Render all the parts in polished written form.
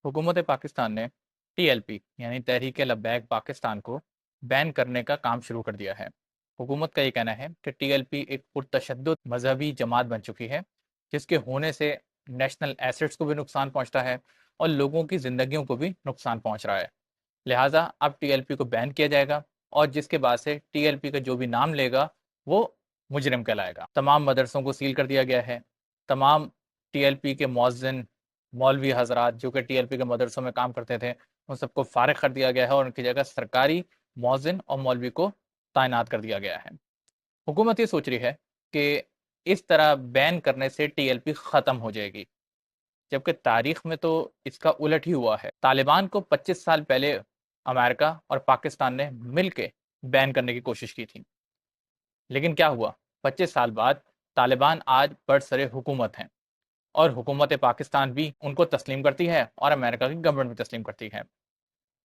हुकूमत पाकिस्तान ने टीएलपी यानी तहरीक लब्बैक पाकिस्तान को बैन करने का काम शुरू कर दिया है। हुकूमत का ये कहना है कि टीएलपी एक पुरतशद्दुद मजहबी जमात बन चुकी है, जिसके होने से नेशनल एसेट्स को भी नुकसान पहुंचता है और लोगों की ज़िंदगियों को भी नुकसान पहुंच रहा है। लिहाजा अब टीएलपी को बैन किया जाएगा और जिसके बाद से टीएलपी का जो भी नाम लेगा वो मुजरिम कहलाएगा। तमाम मदरसों को सील कर दिया गया है। तमाम टीएलपी के मौज़िन मौलवी हजरात जो कि टीएलपी के मदरसों में काम करते थे, उन सबको फारिग कर दिया गया है और उनकी जगह सरकारी मौज़िन और मौलवी को तैनात कर दिया गया है। हुकूमत ये सोच रही है कि इस तरह बैन करने से टीएलपी ख़त्म हो जाएगी, जबकि तारीख में तो इसका उलट ही हुआ है। तालिबान को 25 साल पहले अमेरिका और पाकिस्तान ने मिल के बैन करने की कोशिश की थी, लेकिन क्या हुआ? 25 साल बाद तालिबान आज बरसरे हुकूमत हैं और हुकूमत पाकिस्तान भी उनको तस्लीम करती है और अमेरिका की गवर्नमेंट भी तस्लीम करती है।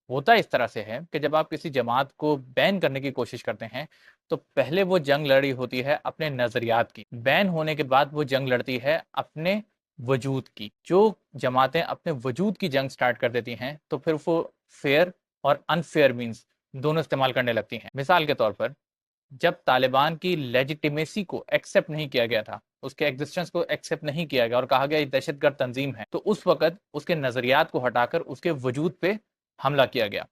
होता इस तरह से है कि जब आप किसी जमात को बैन करने की कोशिश करते हैं, तो पहले वो जंग लड़ी होती है अपने नज़रियात की। बैन होने के बाद वो जंग लड़ती है अपने वजूद की। जो जमातें अपने वजूद की जंग स्टार्ट कर देती हैं, तो फिर वो फेयर और अनफेयर मीन्स दोनों इस्तेमाल करने लगती हैं। मिसाल के तौर पर, जब तालिबान की लेजिटिमेसी को एक्सेप्ट नहीं किया गया था, उसके एग्जिस्टेंस को एक्सेप्ट नहीं किया गया और कहा गया ये दहशतगर्द तंजीम है, तो उस वक्त उसके नज़रियात को हटाकर उसके वजूद पे हमला किया गया।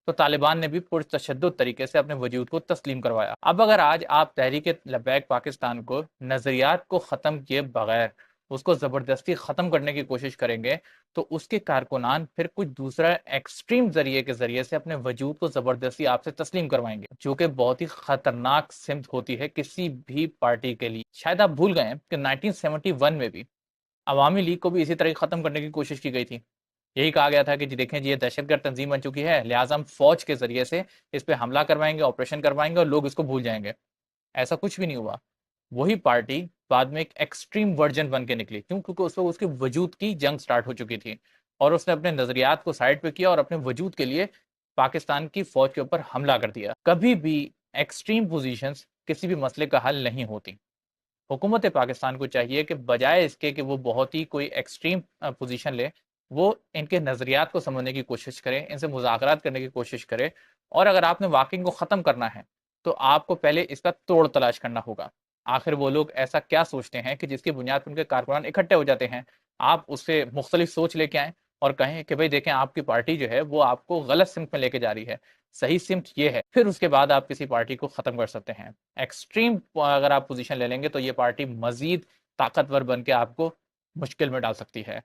तो तालिबान ने भी पुरतशद्दुद तरीके से अपने वजूद को तस्लीम करवाया। अब अगर आज आप तहरीक लब्बैक पाकिस्तान को नज़रियात को ख़त्म किए बगैर उसको ज़बरदस्ती ख़त्म करने की कोशिश करेंगे, तो उसके कारकुनान फिर कुछ दूसरा एक्सट्रीम ज़रिए के ज़रिए से अपने वजूद को ज़बरदस्ती आपसे तस्लीम करवाएंगे, जो कि बहुत ही ख़तरनाक सिमत होती है किसी भी पार्टी के लिए। शायद आप भूल गए हैं कि 1971 में भी अवामी लीग को भी इसी तरह ख़त्म करने की कोशिश की गई थी। यही कहा गया था कि जी देखें जी ये दहशतगर्द तंजीम बन चुकी है, लिहाजा हम फौज के जरिए से इस पे हमला करवाएंगे, ऑपरेशन करवाएंगे और लोग इसको भूल जाएंगे। ऐसा कुछ भी नहीं हुआ। वही पार्टी बाद में एक एक्सट्रीम वर्जन बन के निकली। क्यों? क्योंकि उस वक्त उसके वजूद की जंग स्टार्ट हो चुकी थी और उसने अपने नजरियात को साइड पे किया और अपने वजूद के लिए पाकिस्तान की फौज के ऊपर हमला कर दिया। कभी भी एक्सट्रीम पोजीशंस किसी भी मसले का हल नहीं होती। हुकूमत पाकिस्तान को चाहिए कि बजाय इसके कि वो बहुत ही कोई एक्सट्रीम पोजीशन ले, वो इनके नज़रियात को समझने की कोशिश करे, इनसे मुज़ाकरात करने की कोशिश करे और अगर आपने वाक़ई को ख़त्म करना है, तो आपको पहले इसका तोड़ तलाश करना होगा। आखिर वो लोग ऐसा क्या सोचते हैं कि जिसकी बुनियाद पर उनके कारकुनान इकट्ठे हो जाते हैं? आप उससे मुख्तलिफ सोच लेके आएँ और कहें कि भाई देखें आपकी पार्टी जो है वो आपको गलत सिमत में लेके जा रही है, सही सिमत ये है। फिर उसके बाद आप किसी पार्टी को ख़त्म कर सकते हैं। एक्सट्रीम अगर आप पोजीशन ले लेंगे तो ये पार्टी मजीद ताकतवर बन के आपको मुश्किल में डाल सकती है।